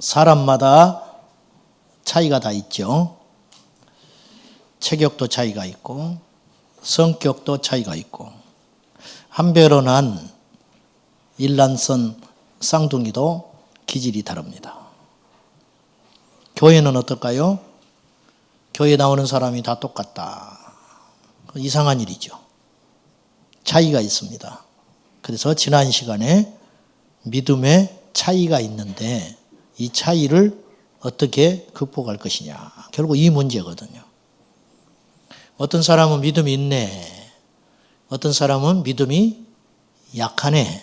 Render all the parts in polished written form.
사람마다 차이가 다 있죠. 체격도 차이가 있고 성격도 차이가 있고 한배로 난 일란선 쌍둥이도 기질이 다릅니다. 교회는 어떨까요? 교회 나오는 사람이 다 똑같다. 이상한 일이죠. 차이가 있습니다. 그래서 지난 시간에 믿음의 차이가 있는데 이 차이를 어떻게 극복할 것이냐. 결국 이 문제거든요. 어떤 사람은 믿음이 있네. 어떤 사람은 믿음이 약하네.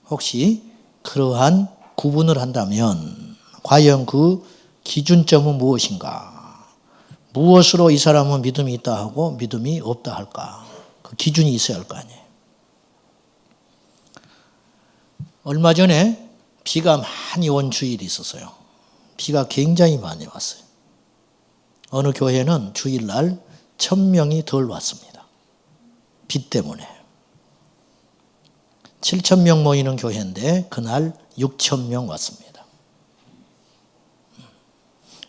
혹시 그러한 구분을 한다면 과연 그 기준점은 무엇인가? 무엇으로 이 사람은 믿음이 있다 하고 믿음이 없다 할까? 그 기준이 있어야 할 거 아니에요. 얼마 전에 비가 많이 온 주일이 있었어요. 비가 굉장히 많이 왔어요. 어느 교회는 주일날 1000명이 덜 왔습니다. 비 때문에. 7000명 모이는 교회인데 그날 6000명 왔습니다.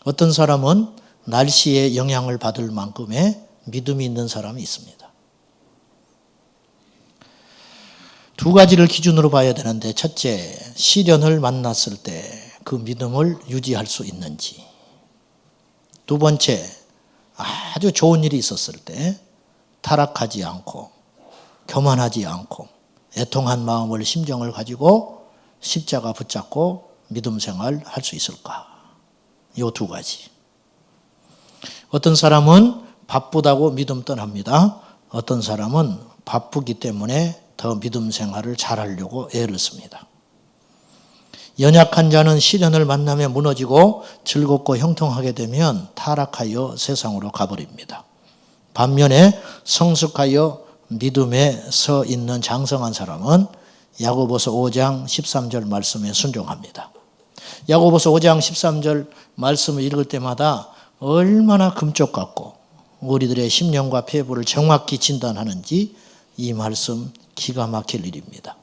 어떤 사람은 날씨에 영향을 받을 만큼의 믿음이 있는 사람이 있습니다. 두 가지를 기준으로 봐야 되는데 첫째, 시련을 만났을 때 그 믿음을 유지할 수 있는지. 두 번째, 아주 좋은 일이 있었을 때 타락하지 않고 교만하지 않고 애통한 마음을 심정을 가지고 십자가 붙잡고 믿음 생활 할 수 있을까? 이 두 가지. 어떤 사람은 바쁘다고 믿음 떠납니다. 어떤 사람은 바쁘기 때문에 더 믿음 생활을 잘하려고 애를 씁니다. 연약한 자는 시련을 만나며 무너지고 즐겁고 형통하게 되면 타락하여 세상으로 가버립니다. 반면에 성숙하여 믿음에 서 있는 장성한 사람은 야고보서 5장 13절 말씀에 순종합니다. 야고보서 5장 13절 말씀을 읽을 때마다 얼마나 금쪽 같고 우리들의 심령과 폐부를 정확히 진단하는지 이 말씀 기가 막힐 일입니다.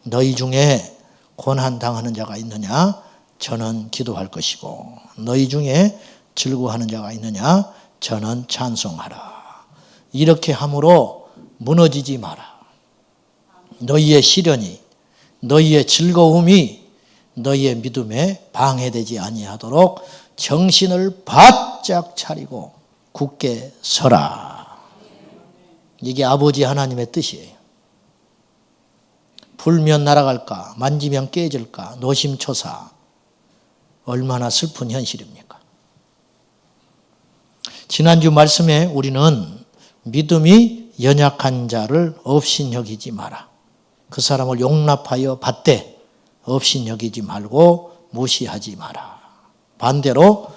너희 중에 고난 당하는 자가 있느냐? 저는 기도할 것이고 너희 중에 즐거워하는 자가 있느냐? 저는 찬송하라. 이렇게 함으로 무너지지 마라. 너희의 시련이 너희의 즐거움이 너희의 믿음에 방해되지 아니하도록 정신을 바짝 차리고 굳게 서라. 이게 아버지 하나님의 뜻이에요. 불면 날아갈까, 만지면 깨질까, 노심초사. 얼마나 슬픈 현실입니까? 지난주 말씀에 우리는 믿음이 연약한 자를 업신여기지 마라. 그 사람을 용납하여 받되 업신여기지 말고 무시하지 마라. 반대로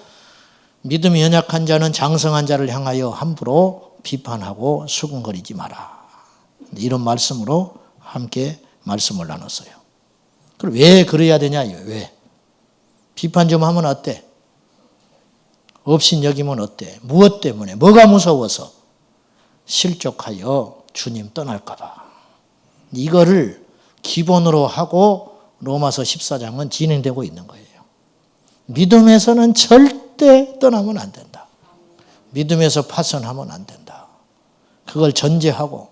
믿음이 연약한 자는 장성한 자를 향하여 함부로 비판하고 수군거리지 마라. 이런 말씀으로 함께 말씀을 나눴어요. 그럼 왜 그래야 되냐? 왜? 비판 좀 하면 어때? 업신여기면 어때? 무엇 때문에? 뭐가 무서워서? 실족하여 주님 떠날까 봐. 이거를 기본으로 하고 로마서 14장은 진행되고 있는 거예요. 믿음에서는 절대 떠나면 안 된다. 믿음에서 파선하면 안 된다. 그걸 전제하고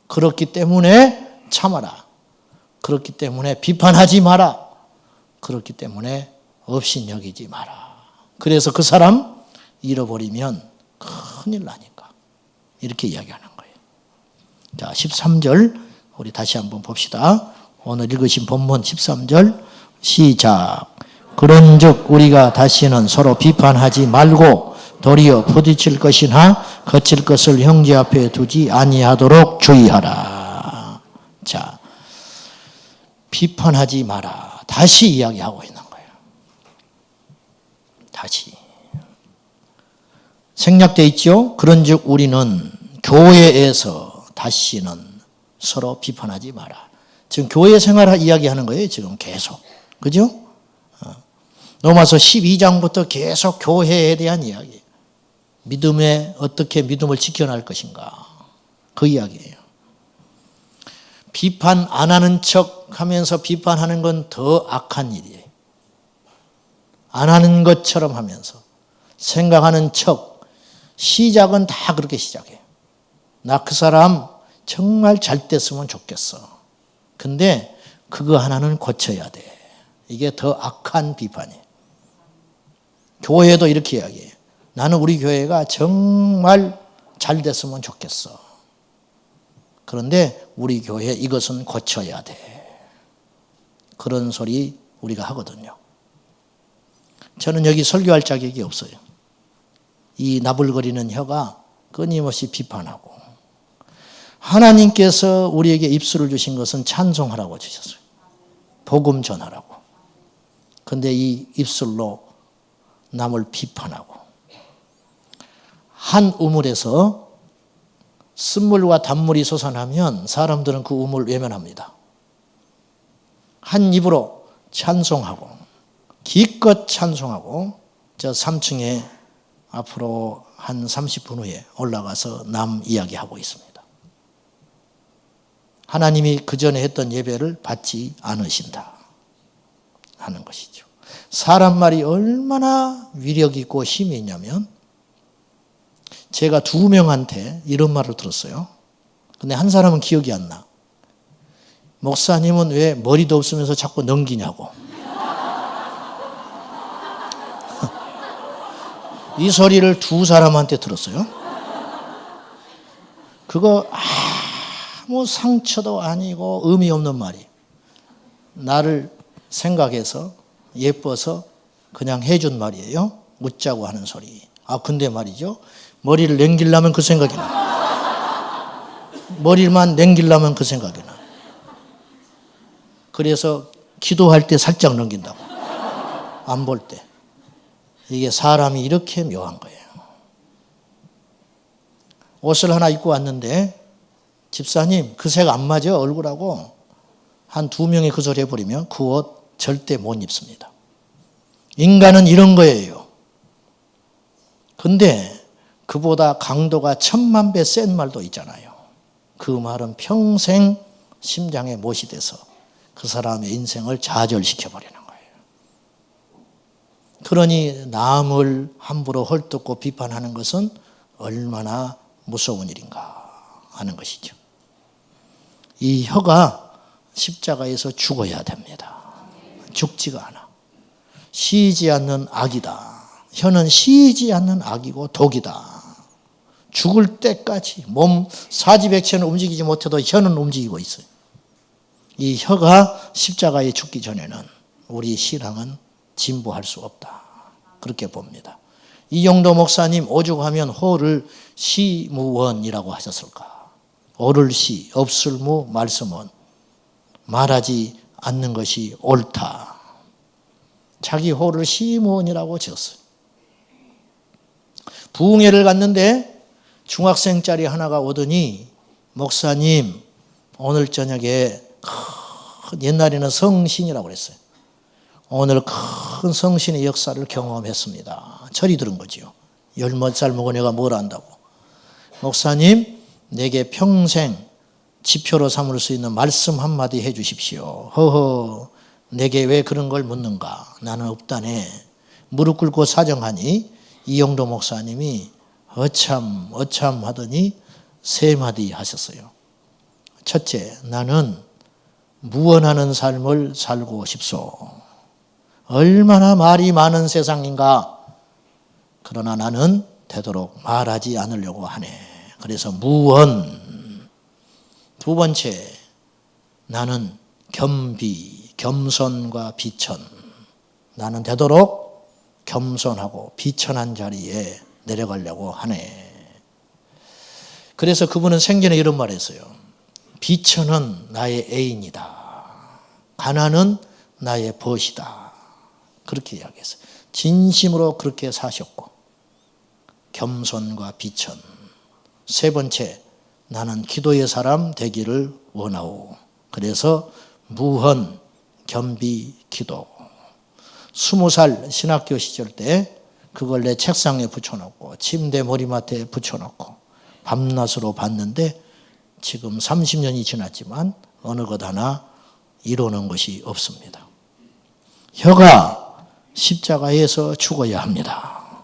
그렇기 때문에 참아라. 그렇기 때문에 비판하지 마라. 그렇기 때문에 업신여기지 마라. 그래서 그 사람 잃어버리면 큰일 나니까 이렇게 이야기하는 거예요. 자, 13절 우리 다시 한번 봅시다. 오늘 읽으신 본문 13절 시작. 그런즉 우리가 다시는 서로 비판하지 말고 도리어 부딪힐 것이나 거칠 것을 형제 앞에 두지 아니하도록 주의하라. 자, 비판하지 마라. 다시 이야기하고 있는 거예요. 다시. 생략되어 있죠? 그런즉 우리는 교회에서 다시는 서로 비판하지 마라. 지금 교회 생활 이야기하는 거예요. 지금 계속. 그죠? 로마서 12장부터 계속 교회에 대한 이야기. 믿음에 어떻게 믿음을 지켜낼 것인가. 그 이야기예요. 비판 안 하는 척 하면서 비판하는 건 더 악한 일이에요. 안 하는 것처럼 하면서 생각하는 척, 시작은 다 그렇게 시작해요. 나 그 사람 정말 잘 됐으면 좋겠어. 근데 그거 하나는 고쳐야 돼. 이게 더 악한 비판이에요. 교회도 이렇게 이야기해요. 나는 우리 교회가 정말 잘 됐으면 좋겠어. 그런데 우리 교회 이것은 고쳐야 돼. 그런 소리 우리가 하거든요. 저는 여기 설교할 자격이 없어요. 이 나불거리는 혀가 끊임없이 비판하고, 하나님께서 우리에게 입술을 주신 것은 찬송하라고 주셨어요. 복음 전하라고. 근데 이 입술로 남을 비판하고, 한 우물에서 쓴물과 단물이 솟아나면 사람들은 그 우물을 외면합니다. 한 입으로 찬송하고, 기껏 찬송하고, 저 3층에 앞으로 한 30분 후에 올라가서 남 이야기하고 있습니다. 하나님이 그 전에 했던 예배를 받지 않으신다 하는 것이죠. 사람 말이 얼마나 위력 있고 힘이 있냐면, 제가 2명한테 이런 말을 들었어요. 근데 한 사람은 기억이 안 나. 목사님은 왜 머리도 없으면서 자꾸 넘기냐고. 이 소리를 2사람한테 들었어요. 그거 아무 상처도 아니고 의미 없는 말이, 나를 생각해서 예뻐서 그냥 해준 말이에요. 웃자고 하는 소리. 근데 말이죠, 머리를 넘기려면 그 생각이 나. 머리만 넘기려면 그 생각이 나. 그래서 기도할 때 살짝 넘긴다고. 안 볼 때. 이게 사람이 이렇게 묘한 거예요. 옷을 하나 입고 왔는데, 집사님 그 색 안 맞아 얼굴하고, 한 2명이 그 소리 해버리면 그 옷 절대 못 입습니다. 인간은 이런 거예요. 근데 그보다 강도가 1000만 배 센 말도 있잖아요. 그 말은 평생 심장에 못이 돼서 그 사람의 인생을 좌절시켜버리는 거예요. 그러니 남을 함부로 헐뜯고 비판하는 것은 얼마나 무서운 일인가 하는 것이죠. 이 혀가 십자가에서 죽어야 됩니다. 죽지가 않아. 쉬지 않는 악이다. 혀는 쉬지 않는 악이고 독이다. 죽을 때까지 몸 사지백체는 움직이지 못해도 혀는 움직이고 있어요. 이 혀가 십자가에 죽기 전에는 우리 신앙은 진보할 수 없다. 그렇게 봅니다. 이영도 목사님 오죽하면 호를 시무원이라고 하셨을까. 오를 시, 없을무, 말씀원. 말하지 않는 것이 옳다. 자기 호를 시무원이라고 지었어요. 부흥회를 갔는데 중학생짜리 하나가 오더니, 목사님 오늘 저녁에 옛날에는 성신이라고 그랬어요. 오늘 큰 성신의 역사를 경험했습니다. 철이 들은 거지요. 10살 먹은 애가 뭘 안다고. 목사님 내게 평생 지표로 삼을 수 있는 말씀 한마디 해 주십시오. 허허, 내게 왜 그런 걸 묻는가. 나는 없다네. 무릎 꿇고 사정하니 이영도 목사님이 어참 하더니 3마디 하셨어요. 첫째, 나는 무언하는 삶을 살고 싶소. 얼마나 말이 많은 세상인가. 그러나 나는 되도록 말하지 않으려고 하네. 그래서 무언. 2번째, 나는 겸손과 비천. 나는 되도록 겸손하고 비천한 자리에 내려가려고 하네. 그래서 그분은 생전에 이런 말을 했어요. 비천은 나의 애인이다. 가난은 나의 벗이다. 그렇게 이야기했어요. 진심으로 그렇게 사셨고, 겸손과 비천. 3번째, 나는 기도의 사람 되기를 원하오. 그래서 무헌, 겸비, 기도. 20살 신학교 시절 때 그걸 내 책상에 붙여놓고 침대 머리맡에 붙여놓고 밤낮으로 봤는데, 지금 30년이 지났지만 어느 것 하나 이루는 것이 없습니다. 혀가 십자가에서 죽어야 합니다.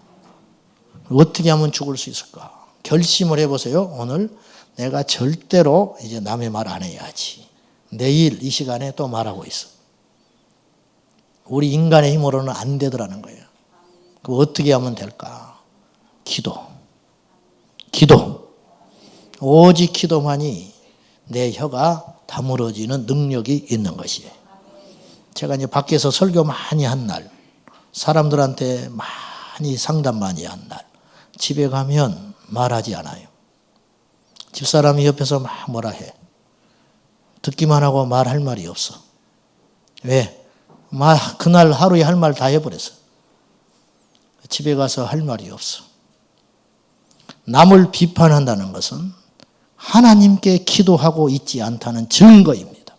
어떻게 하면 죽을 수 있을까? 결심을 해보세요. 오늘 내가 절대로 이제 남의 말 안 해야지. 내일 이 시간에 또 말하고 있어. 우리 인간의 힘으로는 안 되더라는 거예요. 그럼 어떻게 하면 될까? 기도. 오직 기도만이 내 혀가 다물어지는 능력이 있는 것이에요. 제가 이제 밖에서 설교 많이 한 날, 사람들한테 많이 상담 많이 한 날, 집에 가면 말하지 않아요. 집사람이 옆에서 막 뭐라 해. 듣기만 하고 말할 말이 없어. 왜? 그날 하루에 할 말 다 해버렸어. 집에 가서 할 말이 없어. 남을 비판한다는 것은 하나님께 기도하고 있지 않다는 증거입니다.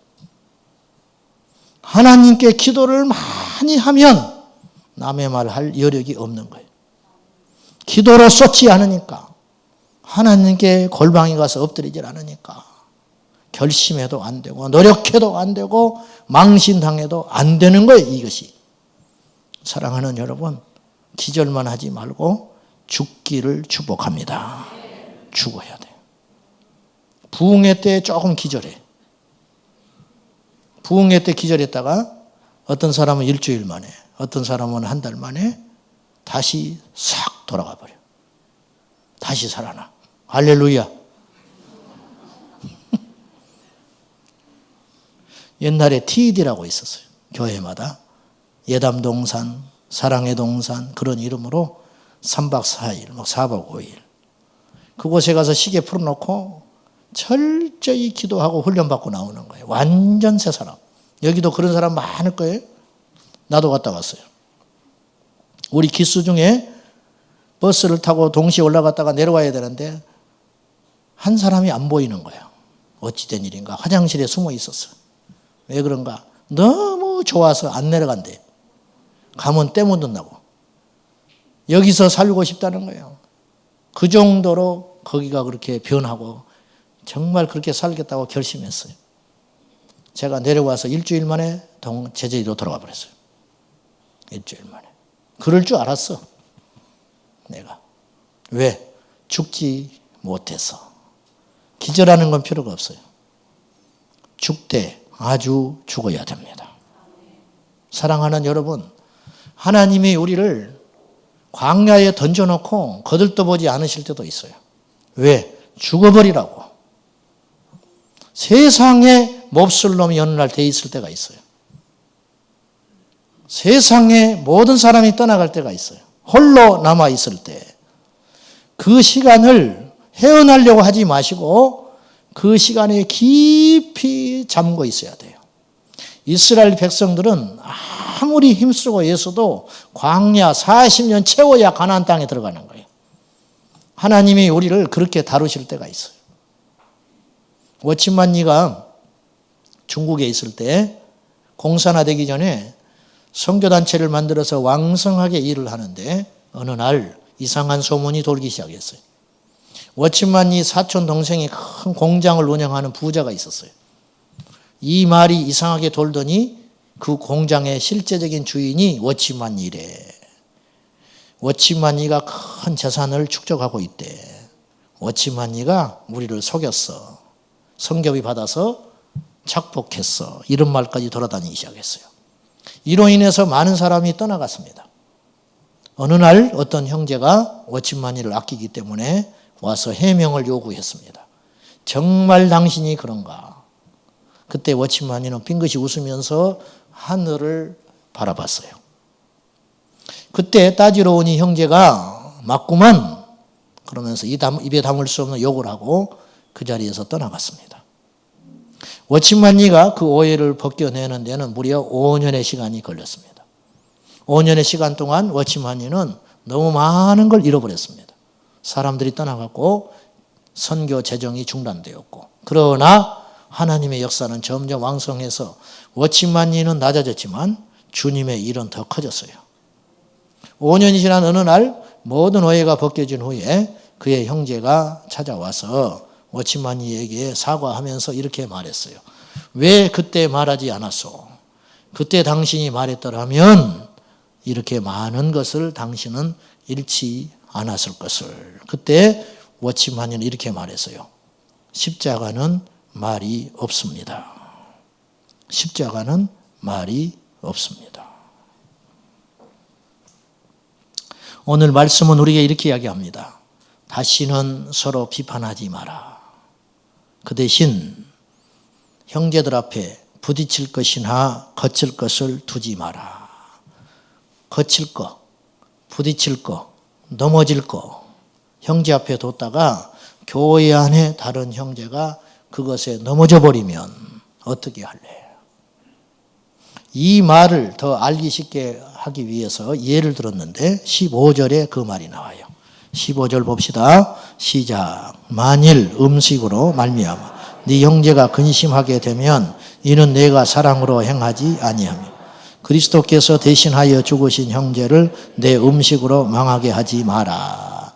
하나님께 기도를 많이 하면 남의 말 할 여력이 없는 거예요. 기도로 쏟지 않으니까, 하나님께 골방에 가서 엎드리질 않으니까 결심해도 안 되고 노력해도 안 되고 망신당해도 안 되는 거예요. 이것이. 사랑하는 여러분, 기절만 하지 말고 죽기를 축복합니다. 죽어야 돼요. 부흥회 때 조금 기절해. 부흥회 때 기절했다가 어떤 사람은 일주일 만에, 어떤 사람은 한 달 만에 다시 싹 돌아가 버려. 다시 살아나. 할렐루야. 옛날에 TED라고 있었어요. 교회마다. 예담동산, 사랑의 동산 그런 이름으로 3박 4일, 4박 5일. 그곳에 가서 시계 풀어놓고 철저히 기도하고 훈련받고 나오는 거예요. 완전 새 사람. 여기도 그런 사람 많을 거예요. 나도 갔다 왔어요. 우리 기수 중에 버스를 타고 동시에 올라갔다가 내려와야 되는데 한 사람이 안 보이는 거예요. 어찌된 일인가. 화장실에 숨어 있었어. 왜 그런가? 너무 좋아서 안 내려간대. 가면 때 묻는다고. 여기서 살고 싶다는 거예요. 그 정도로 거기가 그렇게 변하고 정말 그렇게 살겠다고 결심했어요. 제가 내려와서 일주일 만에 제주도로 돌아가 버렸어요. 일주일 만에. 그럴 줄 알았어. 내가. 왜? 죽지 못해서. 기절하는 건 필요가 없어요. 죽되 아주 죽어야 됩니다. 사랑하는 여러분, 하나님이 우리를 광야에 던져놓고 거들떠보지 않으실 때도 있어요. 왜? 죽어버리라고. 세상에 몹쓸 놈이 어느 날 돼 있을 때가 있어요. 세상에 모든 사람이 떠나갈 때가 있어요. 홀로 남아 있을 때. 그 시간을 헤어나려고 하지 마시고 그 시간에 깊이 잠고 있어야 돼요. 이스라엘 백성들은 아무리 힘쓰고 애써도 광야 40년 채워야 가나안 땅에 들어가는 거예요. 하나님이 우리를 그렇게 다루실 때가 있어요. 워치만니가 중국에 있을 때 공산화 되기 전에 선교단체를 만들어서 왕성하게 일을 하는데 어느 날 이상한 소문이 돌기 시작했어요. 워치만니 사촌 동생이 큰 공장을 운영하는 부자가 있었어요. 이 말이 이상하게 돌더니 그 공장의 실제적인 주인이 워치만니래. 워치만니가 큰 재산을 축적하고 있대. 워치만니가 우리를 속였어. 성교비 받아서 착복했어. 이런 말까지 돌아다니기 시작했어요. 이로 인해서 많은 사람이 떠나갔습니다. 어느 날 어떤 형제가 워치만니를 아끼기 때문에 와서 해명을 요구했습니다. 정말 당신이 그런가? 그때 워치만니는 빙긋이 웃으면서 하늘을 바라봤어요. 그때 따지러 온 이 형제가 맞구만 그러면서 입에 담을 수 없는 욕을 하고 그 자리에서 떠나갔습니다. 워치만니가 그 오해를 벗겨내는 데는 무려 5년의 시간이 걸렸습니다. 5년의 시간 동안 워치만니는 너무 많은 걸 잃어버렸습니다. 사람들이 떠나갔고 선교 재정이 중단되었고, 그러나 하나님의 역사는 점점 왕성해서 워치만니는 낮아졌지만 주님의 일은 더 커졌어요. 5년이 지난 어느 날 모든 오해가 벗겨진 후에 그의 형제가 찾아와서 워치만니에게 사과하면서 이렇게 말했어요. 왜 그때 말하지 않았소? 그때 당신이 말했더라면 이렇게 많은 것을 당신은 잃지 않았을 것을. 그때 워치만은 이렇게 말했어요. 십자가는 말이 없습니다. 십자가는 말이 없습니다. 오늘 말씀은 우리에게 이렇게 이야기합니다. 다시는 서로 비판하지 마라. 그 대신 형제들 앞에 부딪힐 것이나 거칠 것을 두지 마라. 거칠 거, 부딪힐 거, 넘어질 거 형제 앞에 뒀다가 교회 안에 다른 형제가 그것에 넘어져 버리면 어떻게 할래? 이 말을 더 알기 쉽게 하기 위해서 예를 들었는데 15절에 그 말이 나와요. 15절 봅시다. 시작. 만일 음식으로 말미암아 네 형제가 근심하게 되면 이는 내가 사랑으로 행하지 아니하며 그리스도께서 대신하여 죽으신 형제를 내 음식으로 망하게 하지 마라.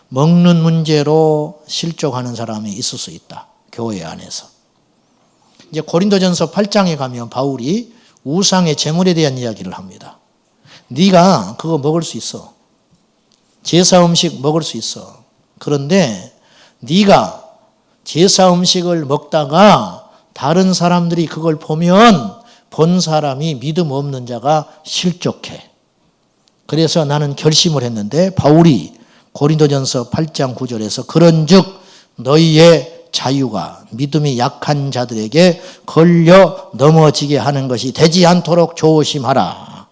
먹는 문제로 실족하는 사람이 있을 수 있다. 교회 안에서. 이제 고린도전서 8장에 가면 바울이 우상의 제물에 대한 이야기를 합니다. 네가 그거 먹을 수 있어. 제사 음식 먹을 수 있어. 그런데 네가 제사 음식을 먹다가 다른 사람들이 그걸 보면 본 사람이 믿음 없는 자가 실족해. 그래서 나는 결심을 했는데 바울이 고린도전서 8장 9절에서 그런즉 너희의 자유가 믿음이 약한 자들에게 걸려 넘어지게 하는 것이 되지 않도록 조심하라.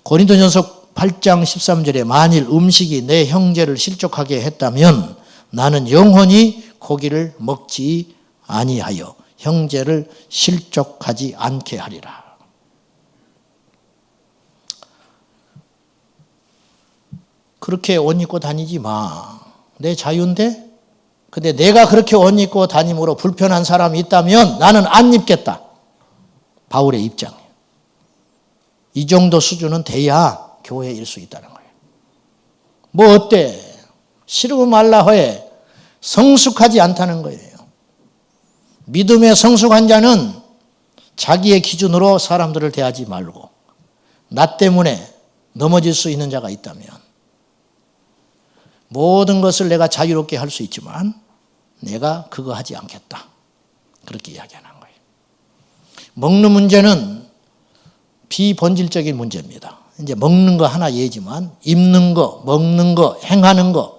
고린도전서 8장 13절에 만일 음식이 내 형제를 실족하게 했다면 나는 영원히 고기를 먹지 아니하여 형제를 실족하지 않게 하리라. 그렇게 옷 입고 다니지 마. 내 자유인데? 근데 내가 그렇게 옷 입고 다님으로 불편한 사람이 있다면 나는 안 입겠다. 바울의 입장이에요. 이 정도 수준은 돼야 교회에 일 수 있다는 거예요. 뭐 어때? 싫으면 말라 허해. 성숙하지 않다는 거예요. 믿음의 성숙한 자는 자기의 기준으로 사람들을 대하지 말고 나 때문에 넘어질 수 있는 자가 있다면 모든 것을 내가 자유롭게 할 수 있지만 내가 그거 하지 않겠다. 그렇게 이야기하는 거예요. 먹는 문제는 비본질적인 문제입니다. 이제 먹는 거 하나 예지만 입는 거, 먹는 거, 행하는 거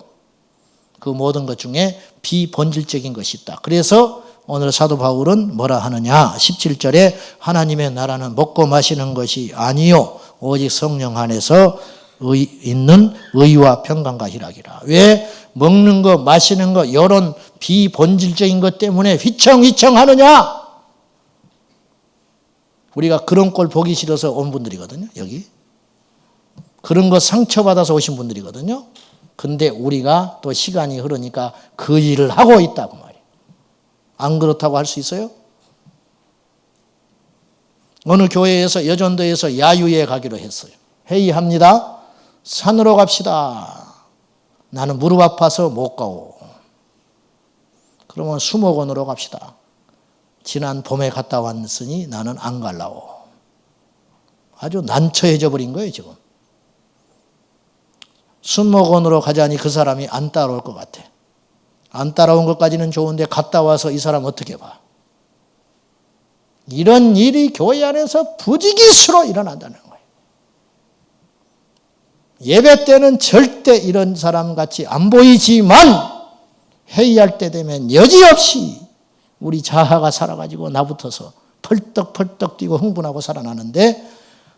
그 모든 것 중에 비본질적인 것이 있다. 그래서 오늘 사도 바울은 뭐라 하느냐? 17절에 하나님의 나라는 먹고 마시는 것이 아니요 오직 성령 안에서 있는 의와 평강과 희락이라. 왜 먹는 거 마시는 거 이런 비본질적인 것 때문에 휘청휘청하느냐? 우리가 그런 꼴 보기 싫어서 온 분들이거든요. 여기 그런 거 상처받아서 오신 분들이거든요. 근데 우리가 또 시간이 흐르니까 그 일을 하고 있다고 말이에요. 안 그렇다고 할 수 있어요? 어느 교회에서 여전도에서 야유회 가기로 했어요. 회의합니다. 산으로 갑시다. 나는 무릎 아파서 못 가오. 그러면 수목원으로 갑시다. 지난 봄에 갔다 왔으니 나는 안 갈라오. 아주 난처해져 버린 거예요 지금. 수목원으로 가자니 그 사람이 안 따라올 것 같아. 안 따라온 것까지는 좋은데 갔다 와서 이 사람 어떻게 봐. 이런 일이 교회 안에서 부지기수로 일어난다는 거예요. 예배 때는 절대 이런 사람 같이 안 보이지만 회의할 때 되면 여지없이 우리 자아가 살아가지고 나붙어서 펄떡펄떡 뛰고 흥분하고 살아나는데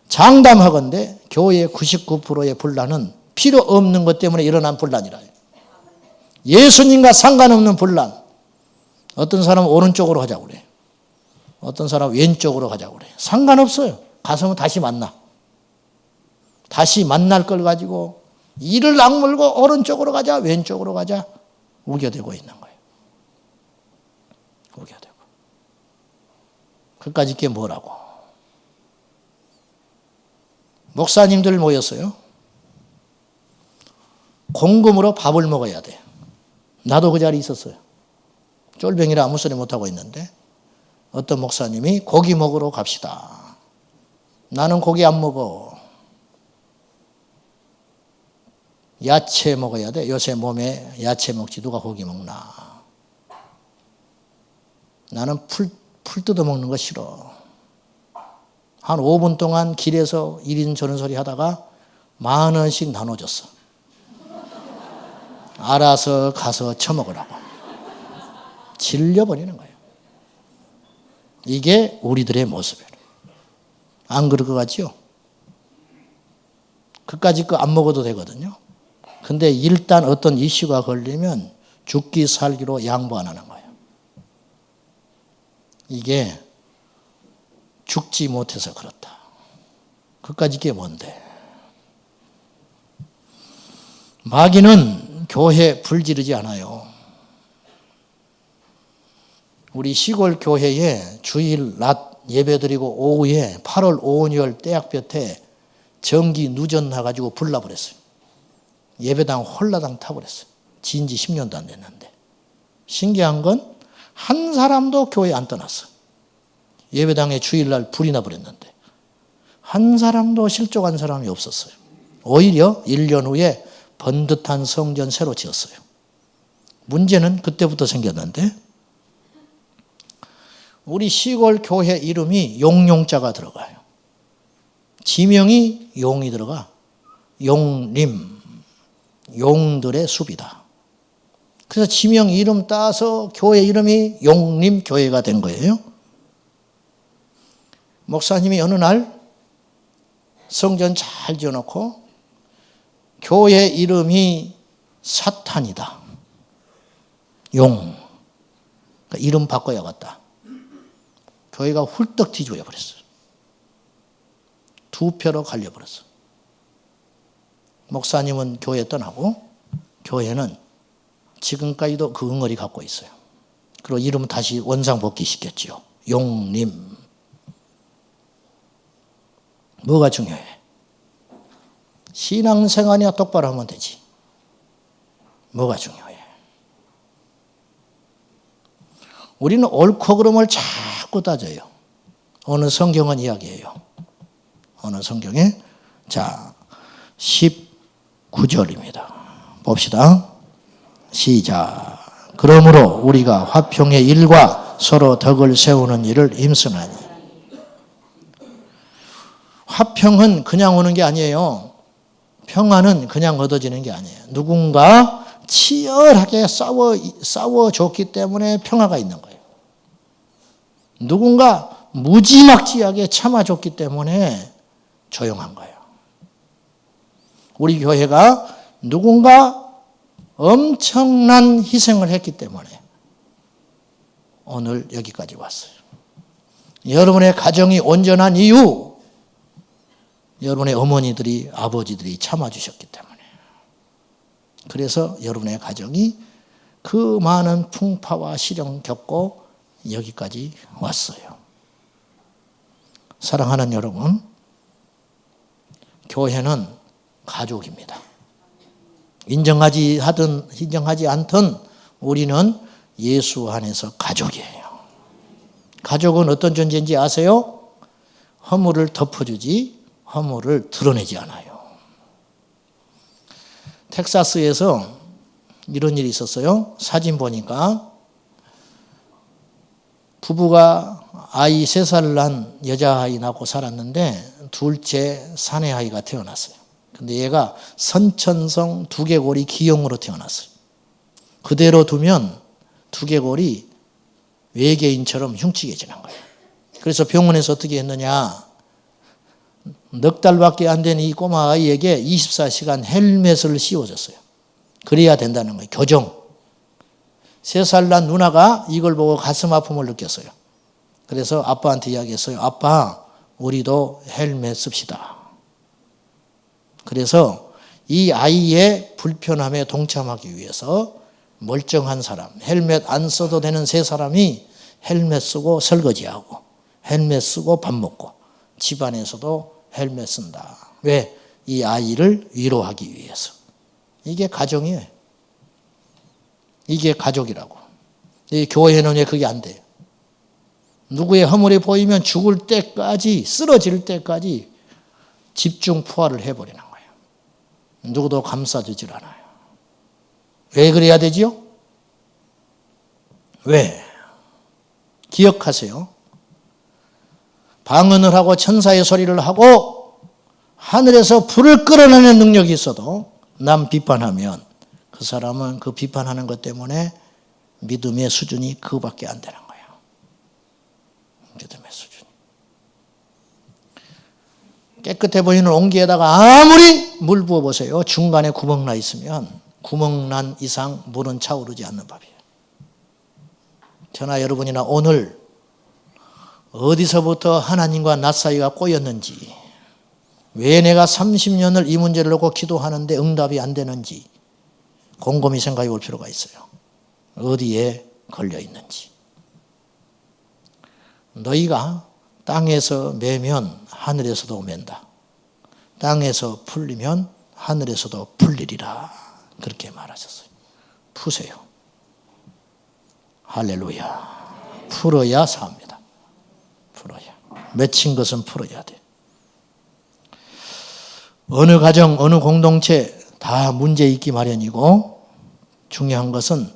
장담하건대 교회의 99%의 분란은 필요 없는 것 때문에 일어난 분란이라. 예수님과 상관없는 분란. 어떤 사람은 오른쪽으로 가자고 그래. 어떤 사람은 왼쪽으로 가자고 그래. 상관없어요. 가서는 다시 만나. 다시 만날 걸 가지고 이를 악물고 오른쪽으로 가자 왼쪽으로 가자 우겨대고 있는 거예요. 우겨대고. 그까짓 게 뭐라고. 목사님들 모였어요. 공금으로 밥을 먹어야 돼. 나도 그 자리에 있었어요. 쫄병이라 아무 소리 못하고 있는데 어떤 목사님이 고기 먹으러 갑시다. 나는 고기 안 먹어. 야채 먹어야 돼. 요새 몸에 야채 먹지 누가 고기 먹나. 나는 풀 뜯어 먹는 거 싫어. 한 5분 동안 길에서 이린 저런 소리 하다가 10,000원씩 나눠줬어. 알아서 가서 처먹으라고. 질려버리는 거예요. 이게 우리들의 모습이에요. 안 그럴 것 같죠? 그까짓 거 안 먹어도 되거든요. 근데 일단 어떤 이슈가 걸리면 죽기 살기로 양보 안 하는 거예요. 이게 죽지 못해서 그렇다. 그까짓 게 뭔데? 마귀는 교회 불지르지 않아요. 우리 시골 교회에 주일 낮 예배드리고 오후에 8월 5월 떼약볕에 전기 누전 나가지고 불나버렸어요. 예배당 홀라당 타버렸어요. 지은 지 10년도 안 됐는데. 신기한 건 한 사람도 교회 안 떠났어. 예배당에 주일날 불이 나버렸는데 한 사람도 실족한 사람이 없었어요. 오히려 1년 후에 번듯한 성전 새로 지었어요. 문제는 그때부터 생겼는데 우리 시골 교회 이름이 용용자가 들어가요. 지명이 용이 들어가. 용림, 용들의 숲이다. 그래서 지명 이름 따서 교회 이름이 용림교회가 된 거예요. 목사님이 어느 날 성전 잘 지어놓고 교회 이름이 사탄이다. 용. 그러니까 이름 바꿔야겠다. 교회가 훌떡 뒤집어 버렸어요. 두 표로 갈려버렸어. 목사님은 교회 떠나고 교회는 지금까지도 그 응어리 갖고 있어요. 그리고 이름은 다시 원상복귀 시켰지요. 용림. 뭐가 중요해? 신앙생활이나 똑바로 하면 되지. 뭐가 중요해? 우리는 옳고 그름을 자꾸 따져요. 어느 성경은 이야기해요. 어느 성경에 자 19절입니다. 봅시다. 시작. 그러므로 우리가 화평의 일과 서로 덕을 세우는 일을 힘쓰나니. 화평은 그냥 오는 게 아니에요. 평화는 그냥 얻어지는 게 아니에요. 누군가 치열하게 싸워줬기 때문에 평화가 있는 거예요. 누군가 무지막지하게 참아줬기 때문에 조용한 거예요. 우리 교회가 누군가 엄청난 희생을 했기 때문에 오늘 여기까지 왔어요. 여러분의 가정이 온전한 이유, 여러분의 어머니들이, 아버지들이 참아주셨기 때문에. 그래서 여러분의 가정이 그 많은 풍파와 시련 겪고 여기까지 왔어요. 사랑하는 여러분, 교회는 가족입니다. 인정하지 하든 인정하지 않든 우리는 예수 안에서 가족이에요. 가족은 어떤 존재인지 아세요? 허물을 덮어주지 허물을 드러내지 않아요. 텍사스에서 이런 일이 있었어요. 사진 보니까 부부가 아이 3살 난 여자아이 낳고 살았는데 둘째 사내아이가 태어났어요. 근데 얘가 선천성 두개골이 기형으로 태어났어요. 그대로 두면 두개골이 외계인처럼 흉측해지는 거예요. 그래서 병원에서 어떻게 했느냐. 넉 달밖에 안 된 이 꼬마 아이에게 24시간 헬멧을 씌워줬어요. 그래야 된다는 거예요. 교정. 3살 난 누나가 이걸 보고 가슴 아픔을 느꼈어요. 그래서 아빠한테 이야기했어요. 아빠, 우리도 헬멧 씁시다. 그래서 이 아이의 불편함에 동참하기 위해서 멀쩡한 사람, 헬멧 안 써도 되는 3사람이 헬멧 쓰고 설거지하고 헬멧 쓰고 밥 먹고 집안에서도 헬멧 쓴다. 왜? 이 아이를 위로하기 위해서. 이게 가정이에요. 이게 가족이라고. 이 교회는 왜 그게 안 돼요? 누구의 허물이 보이면 죽을 때까지, 쓰러질 때까지 집중 포화를 해버리는 거예요. 누구도 감싸주질 않아요. 왜 그래야 되지요? 왜? 기억하세요. 방언을 하고 천사의 소리를 하고 하늘에서 불을 끌어내는 능력이 있어도 남 비판하면 그 사람은 그 비판하는 것 때문에 믿음의 수준이 그거밖에 안 되는 거예요. 믿음의 수준이. 깨끗해 보이는 옹기에다가 아무리 물 부어보세요. 중간에 구멍 나 있으면 구멍 난 이상 물은 차오르지 않는 법이에요. 저나 여러분이나 오늘 어디서부터 하나님과 나 사이가 꼬였는지, 왜 내가 30년을 이 문제를 놓고 기도하는데 응답이 안 되는지 곰곰이 생각해 볼 필요가 있어요. 어디에 걸려 있는지. 너희가 땅에서 매면 하늘에서도 맨다. 땅에서 풀리면 하늘에서도 풀리리라. 그렇게 말하셨어요. 푸세요. 할렐루야. 풀어야 삽니다. 풀어야. 맺힌 것은 풀어야 돼. 어느 가정, 어느 공동체 다 문제 있기 마련이고 중요한 것은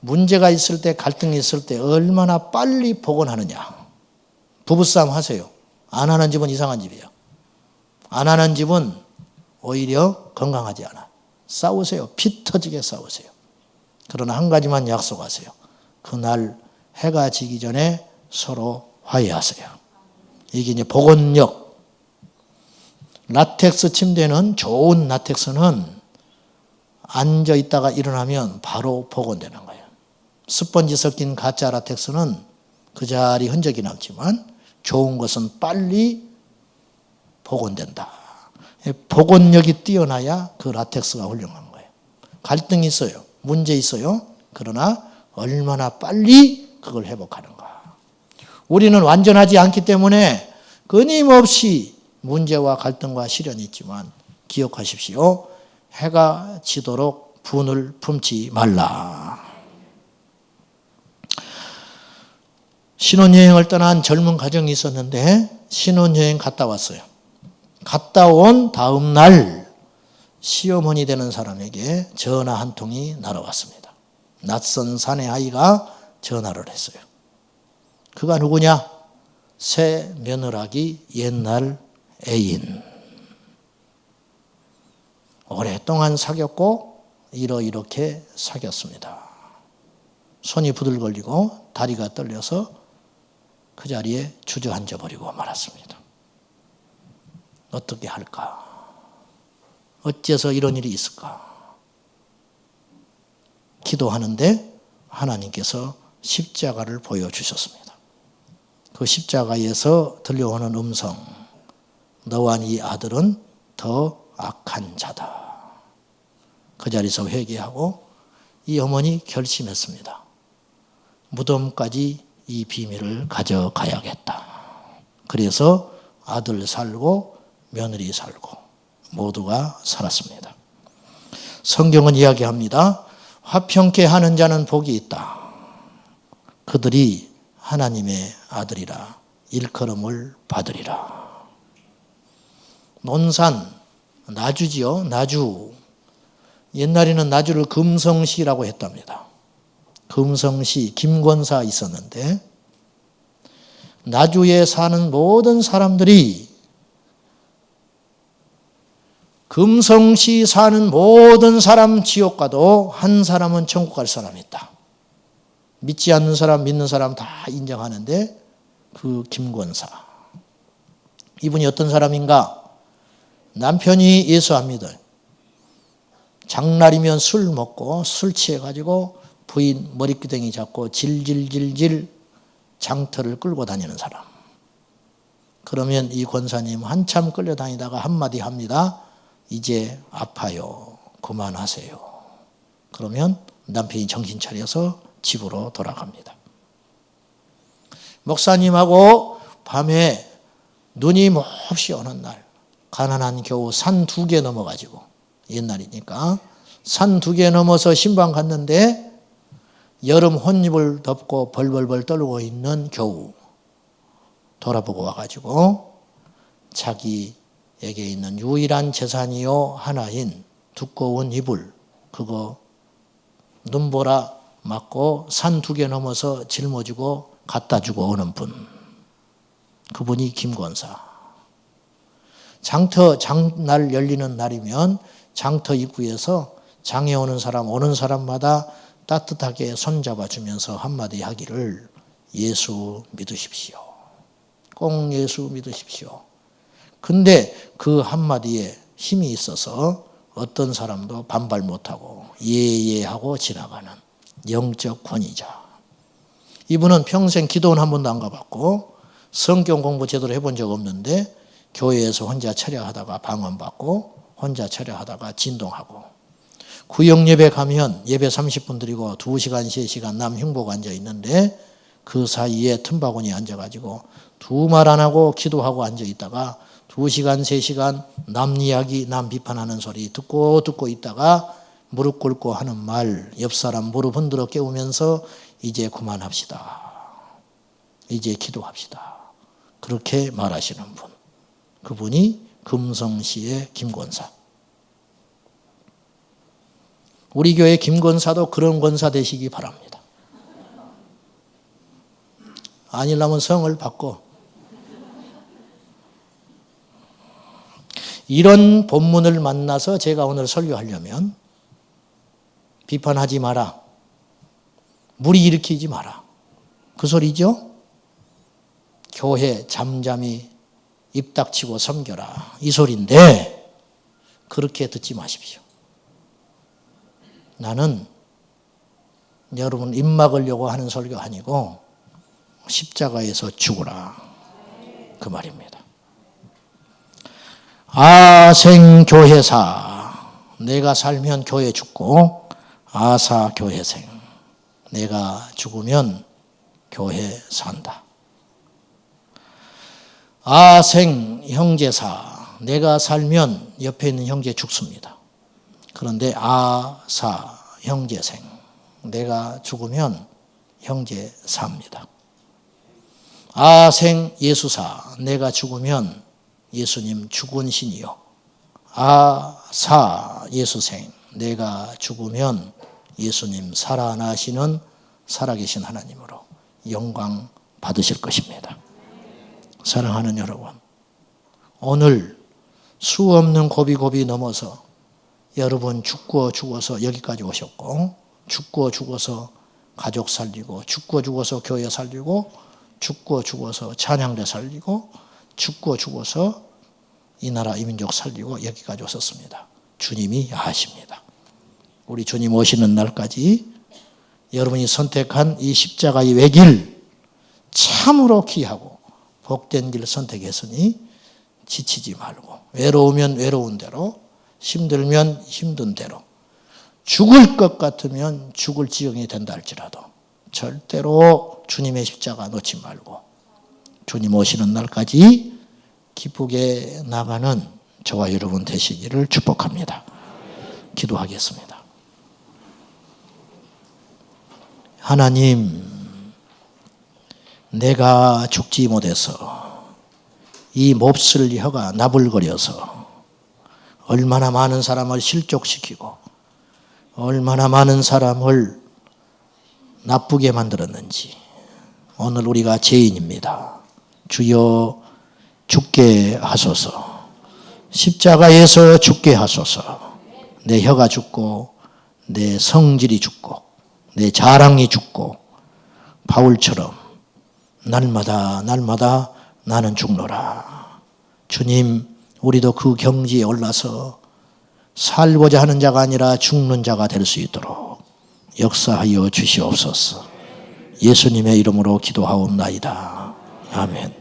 문제가 있을 때, 갈등이 있을 때 얼마나 빨리 복원하느냐. 부부싸움 하세요. 안 하는 집은 이상한 집이에요. 안 하는 집은 오히려 건강하지 않아. 싸우세요. 피 터지게 싸우세요. 그러나 한 가지만 약속하세요. 그날 해가 지기 전에 서로 화해하세요. 이게 이제 복원력. 라텍스 침대는, 좋은 라텍스는 앉아 있다가 일어나면 바로 복원되는 거예요. 스펀지 섞인 가짜 라텍스는 그 자리 흔적이 남지만 좋은 것은 빨리 복원된다. 복원력이 뛰어나야 그 라텍스가 훌륭한 거예요. 갈등이 있어요. 문제 있어요. 그러나 얼마나 빨리 그걸 회복하는가. 우리는 완전하지 않기 때문에 끊임없이 문제와 갈등과 시련이 있지만 기억하십시오. 해가 지도록 분을 품지 말라. 신혼여행을 떠난 젊은 가정이 있었는데 신혼여행 갔다 왔어요. 갔다 온 다음 날 시어머니 되는 사람에게 전화 한 통이 날아왔습니다. 낯선 사내 아이가 전화를 했어요. 그가 누구냐? 새 며느라기 옛날 애인. 오랫동안 사귀었고 이렇게 사귀었습니다. 손이 부들거리고 다리가 떨려서 그 자리에 주저앉아 버리고 말았습니다. 어떻게 할까? 어째서 이런 일이 있을까? 기도하는데 하나님께서 십자가를 보여주셨습니다. 그 십자가에서 들려오는 음성, 너와 네 아들은 더 악한 자다. 그 자리에서 회개하고 이 어머니 결심했습니다. 무덤까지 이 비밀을 가져가야겠다. 그래서 아들 살고 며느리 살고 모두가 살았습니다. 성경은 이야기합니다. 화평케 하는 자는 복이 있다. 그들이 하나님의 아들이라 일컬음을 받으리라. 논산, 나주지요. 나주. 옛날에는 나주를 금성시라고 했답니다. 금성시 김권사 있었는데 나주에 사는 모든 사람들이 금성시 사는 모든 사람 지옥 가도 한 사람은 천국 갈 사람이 있다. 믿지 않는 사람, 믿는 사람 다 인정하는데 그 김권사. 이분이 어떤 사람인가? 남편이 예수 안 믿어요. 장날이면 술 먹고 술 취해가지고 부인 머리끄댕이 잡고 질질질질 장터를 끌고 다니는 사람. 그러면 이 권사님 한참 끌려다니다가 한마디 합니다. 이제 아파요. 그만하세요. 그러면 남편이 정신 차려서 집으로 돌아갑니다. 목사님하고 밤에 눈이 몹시 오는 날 가난한 겨우 산 2개 넘어가지고 옛날이니까 산 2개 넘어서 신방 갔는데 여름 혼잎을 덮고 벌벌벌 떨고 있는 겨우 돌아보고 와가지고 자기에게 있는 유일한 재산이요 하나인 두꺼운 이불 그거 눈보라 맞고 산 2개 넘어서 짊어지고 갖다 주고 오는 분. 그분이 김권사. 장날 열리는 날이면 장터 입구에서 장에 오는 사람마다 따뜻하게 손잡아 주면서 한마디 하기를 예수 믿으십시오. 꼭 예수 믿으십시오. 근데 그 한마디에 힘이 있어서 어떤 사람도 반발 못하고 예예 하고 지나가는 영적 권위자. 이분은 평생 기도원 한 번도 안 가봤고 성경 공부 제대로 해본 적 없는데 교회에서 혼자 철야하다가 방언받고 혼자 철야하다가 진동하고 구역 예배 가면 예배 30분 드리고 2시간 3시간 남 흉보고 앉아 있는데 그 사이에 틈바구니 앉아가지고 두 말 안 하고 기도하고 앉아 있다가 2시간 3시간 남 이야기 남 비판하는 소리 듣고 있다가 무릎 꿇고 하는 말 옆 사람 무릎 흔들어 깨우면서 이제 그만합시다. 이제 기도합시다. 그렇게 말하시는 분. 그분이 금성시의 김권사. 우리 교회 김권사도 그런 권사 되시기 바랍니다. 아니려면 성을 바꿔. 이런 본문을 만나서 제가 오늘 설교하려면 비판하지 마라. 무리 일으키지 마라. 그 소리죠? 교회 잠잠히 입 닥치고 섬겨라. 이 소리인데 그렇게 듣지 마십시오. 나는 여러분 입 막으려고 하는 설교 아니고 십자가에서 죽으라. 그 말입니다. 아생교회사. 내가 살면 교회 죽고 아사교회생. 내가 죽으면 교회 산다. 아생 형제사. 내가 살면 옆에 있는 형제 죽습니다. 그런데 아사 형제생. 내가 죽으면 형제 삽니다. 아생 예수사. 내가 죽으면 예수님 죽은 신이요. 아사 예수생. 내가 죽으면 예수님 살아나시는 살아계신 하나님으로 영광 받으실 것입니다. 사랑하는 여러분, 오늘 수 없는 고비고비 넘어서 여러분 죽어서 여기까지 오셨고 죽어서 가족 살리고 죽어서 교회 살리고 죽어서 찬양대 살리고 죽어서 이 나라 이 민족 살리고 여기까지 오셨습니다. 주님이 아십니다. 우리 주님 오시는 날까지 여러분이 선택한 이 십자가의 외길 참으로 귀하고 복된 길 선택했으니 지치지 말고 외로우면 외로운 대로 힘들면 힘든 대로 죽을 것 같으면 죽을 지경이 된다 할지라도 절대로 주님의 십자가 놓지 말고 주님 오시는 날까지 기쁘게 나가는 저와 여러분 되시기를 축복합니다. 기도하겠습니다. 하나님, 내가 죽지 못해서 이 몹쓸 혀가 나불거려서 얼마나 많은 사람을 실족시키고 얼마나 많은 사람을 나쁘게 만들었는지 오늘 우리가 죄인입니다. 주여 죽게 하소서. 십자가에서 죽게 하소서. 내 혀가 죽고 내 성질이 죽고 내 자랑이 죽고 바울처럼 날마다 나는 죽노라. 주님, 우리도 그 경지에 올라서 살고자 하는 자가 아니라 죽는 자가 될 수 있도록 역사하여 주시옵소서. 예수님의 이름으로 기도하옵나이다. 아멘.